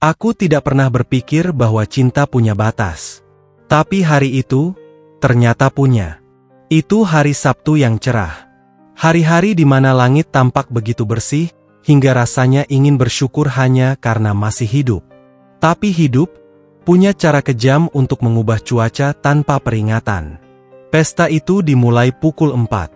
Aku tidak pernah berpikir bahwa cinta punya batas. Tapi hari itu, ternyata punya. Itu hari Sabtu yang cerah. Hari-hari di mana langit tampak begitu bersih, hingga rasanya ingin bersyukur hanya karena masih hidup. Tapi hidup punya cara kejam untuk mengubah cuaca tanpa peringatan. Pesta itu dimulai pukul 4.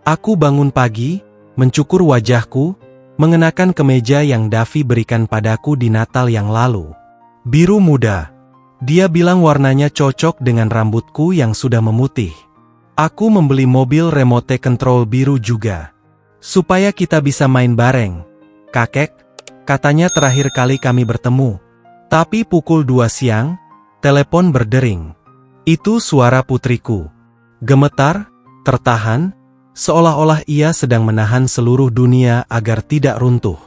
Aku bangun pagi, mencukur wajahku, mengenakan kemeja yang Davi berikan padaku di Natal yang lalu. Biru muda. Dia bilang warnanya cocok dengan rambutku yang sudah memutih. Aku membeli mobil remote control biru juga. Supaya kita bisa main bareng. Kakek, katanya terakhir kali kami bertemu. Tapi pukul 2 siang, telepon berdering. Itu suara putriku. Gemetar, tertahan, seolah-olah ia sedang menahan seluruh dunia agar tidak runtuh.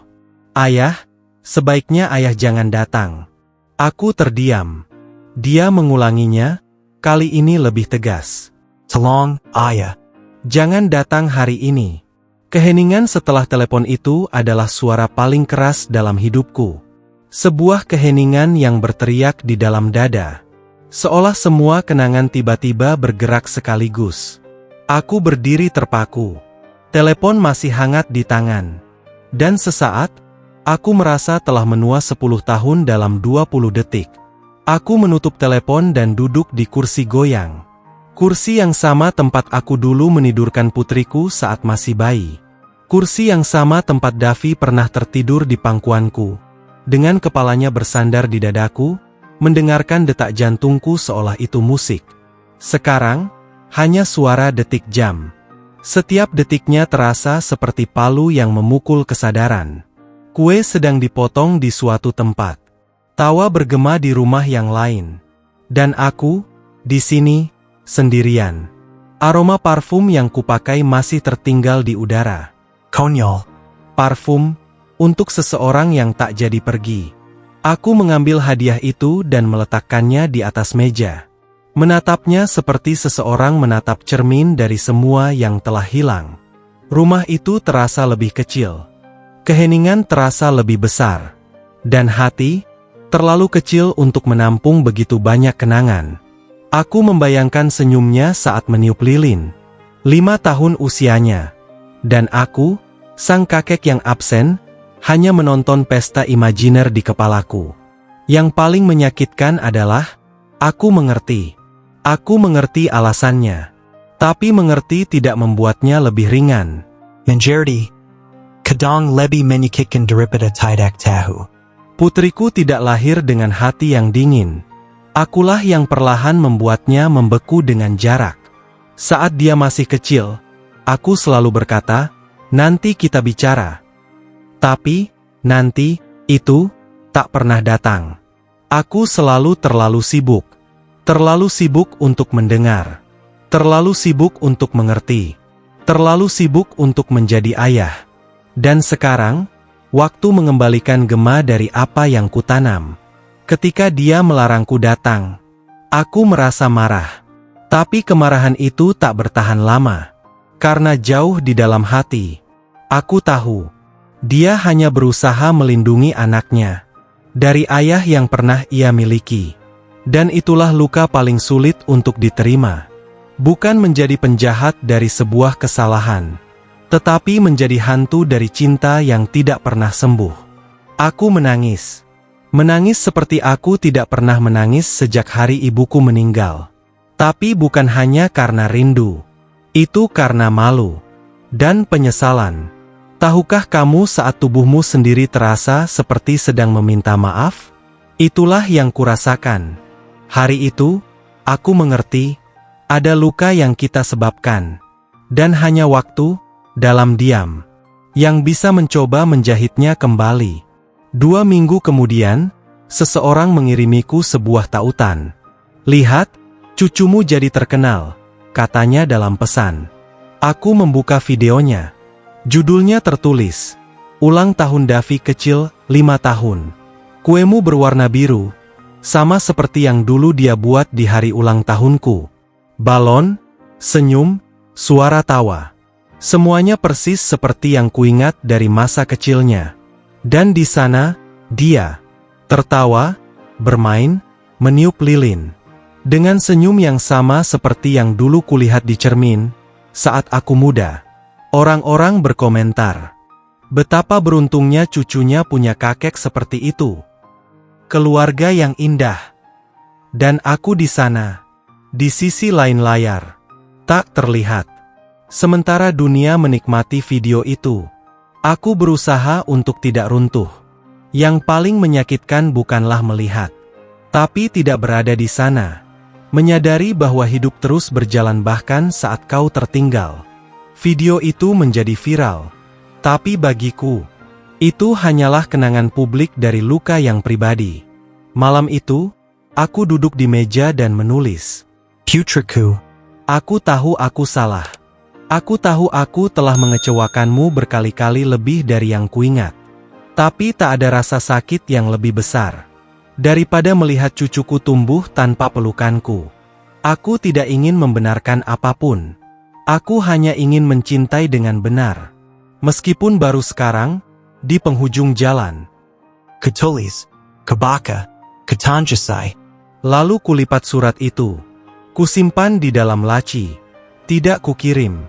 Ayah, sebaiknya ayah jangan datang. Aku terdiam. Dia mengulanginya, kali ini lebih tegas. Tolong, ayah. Jangan datang hari ini. Keheningan setelah telepon itu adalah suara paling keras dalam hidupku. Sebuah keheningan yang berteriak di dalam dada. Seolah semua kenangan tiba-tiba bergerak sekaligus. Aku berdiri terpaku. Telepon masih hangat di tangan. Dan sesaat, aku merasa telah menua 10 tahun dalam 20 detik. Aku menutup telepon dan duduk di kursi goyang. Kursi yang sama tempat aku dulu menidurkan putriku saat masih bayi. Kursi yang sama tempat Davi pernah tertidur di pangkuanku. Dengan kepalanya bersandar di dadaku, mendengarkan detak jantungku seolah itu musik. Sekarang, hanya suara detik jam. Setiap detiknya terasa seperti palu yang memukul kesadaran. Kue sedang dipotong di suatu tempat. Tawa bergema di rumah yang lain. Dan aku, di sini, sendirian. Aroma parfum yang kupakai masih tertinggal di udara. Konyol. Parfum, untuk seseorang yang tak jadi pergi. Aku mengambil hadiah itu dan meletakkannya di atas meja. Menatapnya seperti seseorang menatap cermin dari semua yang telah hilang. Rumah itu terasa lebih kecil. Keheningan terasa lebih besar. Dan hati, terlalu kecil untuk menampung begitu banyak kenangan. Aku membayangkan senyumnya saat meniup lilin. 5 tahun usianya. Dan aku, sang kakek yang absen, hanya menonton pesta imajiner di kepalaku. Yang paling menyakitkan adalah, aku mengerti. Aku mengerti alasannya. Tapi mengerti tidak membuatnya lebih ringan. Menjadi, kadang lebih menyakitkan daripada tidak tahu. Putriku tidak lahir dengan hati yang dingin. Akulah yang perlahan membuatnya membeku dengan jarak. Saat dia masih kecil, aku selalu berkata, nanti kita bicara. Tapi, nanti, itu, tak pernah datang. Aku selalu terlalu sibuk. Terlalu sibuk untuk mendengar. Terlalu sibuk untuk mengerti. Terlalu sibuk untuk menjadi ayah. Dan sekarang, waktu mengembalikan gema dari apa yang kutanam. Ketika dia melarangku datang, aku merasa marah. Tapi kemarahan itu tak bertahan lama. Karena jauh di dalam hati, aku tahu, dia hanya berusaha melindungi anaknya dari ayah yang pernah ia miliki. Dan itulah luka paling sulit untuk diterima. Bukan menjadi penjahat dari sebuah kesalahan, tetapi menjadi hantu dari cinta yang tidak pernah sembuh. Aku menangis. Menangis seperti aku tidak pernah menangis sejak hari ibuku meninggal. Tapi bukan hanya karena rindu. Itu karena malu. Dan penyesalan. Tahukah kamu saat tubuhmu sendiri terasa seperti sedang meminta maaf? Itulah yang kurasakan. Hari itu, aku mengerti, ada luka yang kita sebabkan. Dan hanya waktu, dalam diam, yang bisa mencoba menjahitnya kembali. 2 minggu kemudian, seseorang mengirimiku sebuah tautan. Lihat, cucumu jadi terkenal, katanya dalam pesan. Aku membuka videonya. Judulnya tertulis, ulang tahun Davi kecil, 5 tahun. Kuemu berwarna biru, sama seperti yang dulu dia buat di hari ulang tahunku. Balon, senyum, suara tawa. Semuanya persis seperti yang kuingat dari masa kecilnya. Dan di sana, dia. Tertawa, bermain, meniup lilin. Dengan senyum yang sama seperti yang dulu kulihat di cermin, saat aku muda. Orang-orang berkomentar, betapa beruntungnya cucunya punya kakek seperti itu. Keluarga yang indah. Dan aku di sana, di sisi lain layar, tak terlihat. Sementara dunia menikmati video itu, aku berusaha untuk tidak runtuh. Yang paling menyakitkan bukanlah melihat, tapi tidak berada di sana. Menyadari bahwa hidup terus berjalan bahkan saat kau tertinggal. Video itu menjadi viral. Tapi bagiku, itu hanyalah kenangan publik dari luka yang pribadi. Malam itu, aku duduk di meja dan menulis. Putriku, Aku tahu aku salah. Aku tahu aku telah mengecewakanmu berkali-kali lebih dari yang kuingat. Tapi tak ada rasa sakit yang lebih besar daripada melihat cucuku tumbuh tanpa pelukanku. Aku tidak ingin membenarkan apapun. Aku hanya ingin mencintai dengan benar. Meskipun baru sekarang, di penghujung jalan. Katulis, Kabaka, Katanjasai. Lalu kulipat surat itu. Kusimpan di dalam laci. Tidak kukirim.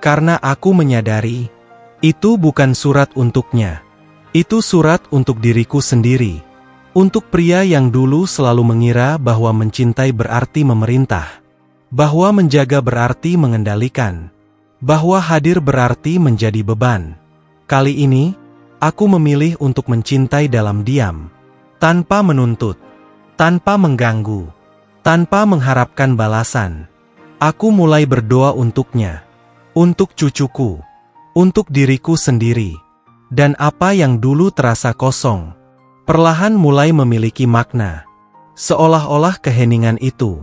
Karena aku menyadari, itu bukan surat untuknya. Itu surat untuk diriku sendiri. Untuk pria yang dulu selalu mengira bahwa mencintai berarti memerintah. Bahwa menjaga berarti mengendalikan. Bahwa hadir berarti menjadi beban. Kali ini, aku memilih untuk mencintai dalam diam. Tanpa menuntut. Tanpa mengganggu. Tanpa mengharapkan balasan. Aku mulai berdoa untuknya. Untuk cucuku. Untuk diriku sendiri. Dan apa yang dulu terasa kosong, perlahan mulai memiliki makna. Seolah-olah keheningan itu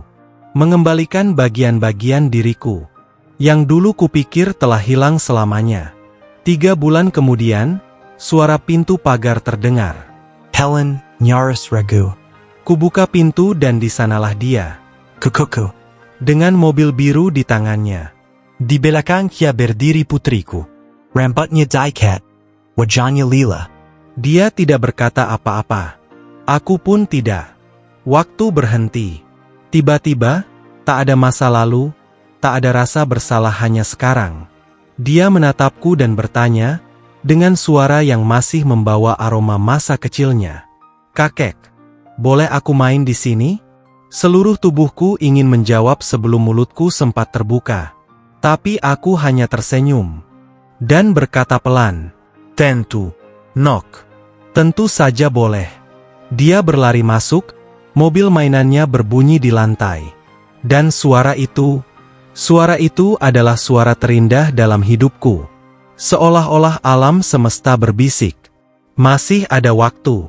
mengembalikan bagian-bagian diriku yang dulu kupikir telah hilang selamanya. 3 bulan kemudian, suara pintu pagar terdengar. Helen, Nyaris Ragu. Kubuka pintu dan di sanalah dia. Kukuku. Dengan mobil biru di tangannya. Di belakangnya berdiri putriku. Rambutnya diikat. Wajahnya lila. Dia tidak berkata apa-apa. Aku pun tidak. Waktu berhenti. Tiba-tiba, tak ada masa lalu, tak ada rasa bersalah, hanya sekarang. Dia menatapku dan bertanya, dengan suara yang masih membawa aroma masa kecilnya. Kakek, boleh aku main di sini? Seluruh tubuhku ingin menjawab sebelum mulutku sempat terbuka. Tapi aku hanya tersenyum. Dan berkata pelan, tentu, knock. Tentu saja boleh. Dia berlari masuk, mobil mainannya berbunyi di lantai. Dan suara itu adalah suara terindah dalam hidupku. Seolah-olah alam semesta berbisik. Masih ada waktu.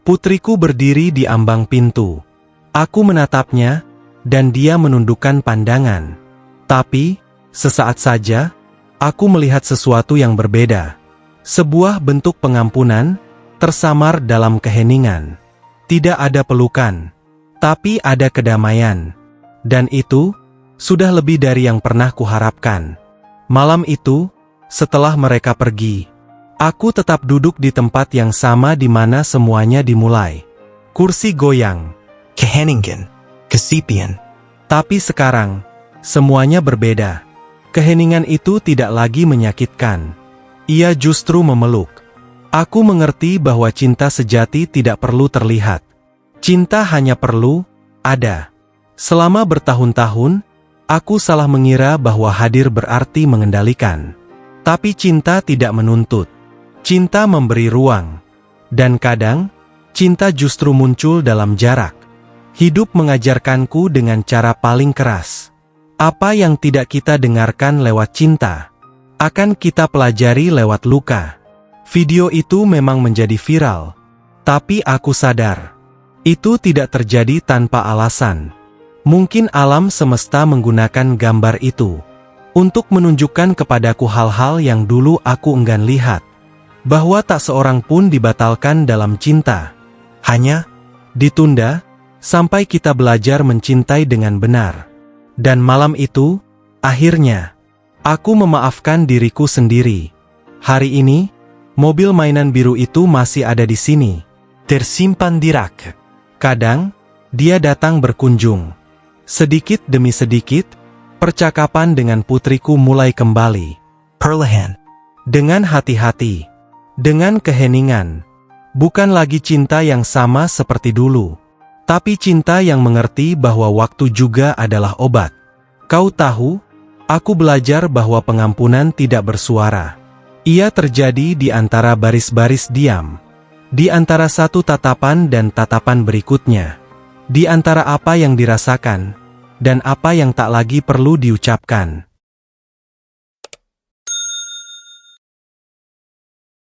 Putriku berdiri di ambang pintu. Aku menatapnya, dan dia menundukkan pandangan. Tapi, sesaat saja, aku melihat sesuatu yang berbeda. Sebuah bentuk pengampunan, tersamar dalam keheningan. Tidak ada pelukan, tapi ada kedamaian. Dan itu, sudah lebih dari yang pernah kuharapkan. Malam itu, setelah mereka pergi, aku tetap duduk di tempat yang sama di mana semuanya dimulai. Kursi goyang. Keheningen. Kesepian. Tapi sekarang, semuanya berbeda. Keheningan itu tidak lagi menyakitkan. Ia justru memeluk. Aku mengerti bahwa cinta sejati tidak perlu terlihat. Cinta hanya perlu ada. Selama bertahun-tahun, aku salah mengira bahwa hadir berarti mengendalikan. Tapi cinta tidak menuntut. Cinta memberi ruang. Dan kadang, cinta justru muncul dalam jarak. Hidup mengajarkanku dengan cara paling keras. Apa yang tidak kita dengarkan lewat cinta, akan kita pelajari lewat luka. Video itu memang menjadi viral. Tapi aku sadar, itu tidak terjadi tanpa alasan. Mungkin alam semesta menggunakan gambar itu untuk menunjukkan kepadaku hal-hal yang dulu aku enggan lihat. Bahwa tak seorang pun dibatalkan dalam cinta. Hanya ditunda sampai kita belajar mencintai dengan benar. Dan malam itu, akhirnya, aku memaafkan diriku sendiri. Hari ini, mobil mainan biru itu masih ada di sini. tersimpan di rak. Kadang, dia datang berkunjung. Sedikit demi sedikit, percakapan dengan putriku mulai kembali. Perlahan, Dengan hati-hati. Dengan keheningan. Bukan lagi cinta yang sama seperti dulu. Tapi cinta yang mengerti bahwa waktu juga adalah obat. Kau tahu, aku belajar bahwa pengampunan tidak bersuara. Ia terjadi di antara baris-baris diam. Di antara satu tatapan dan tatapan berikutnya. Di antara apa yang dirasakan, dan apa yang tak lagi perlu diucapkan.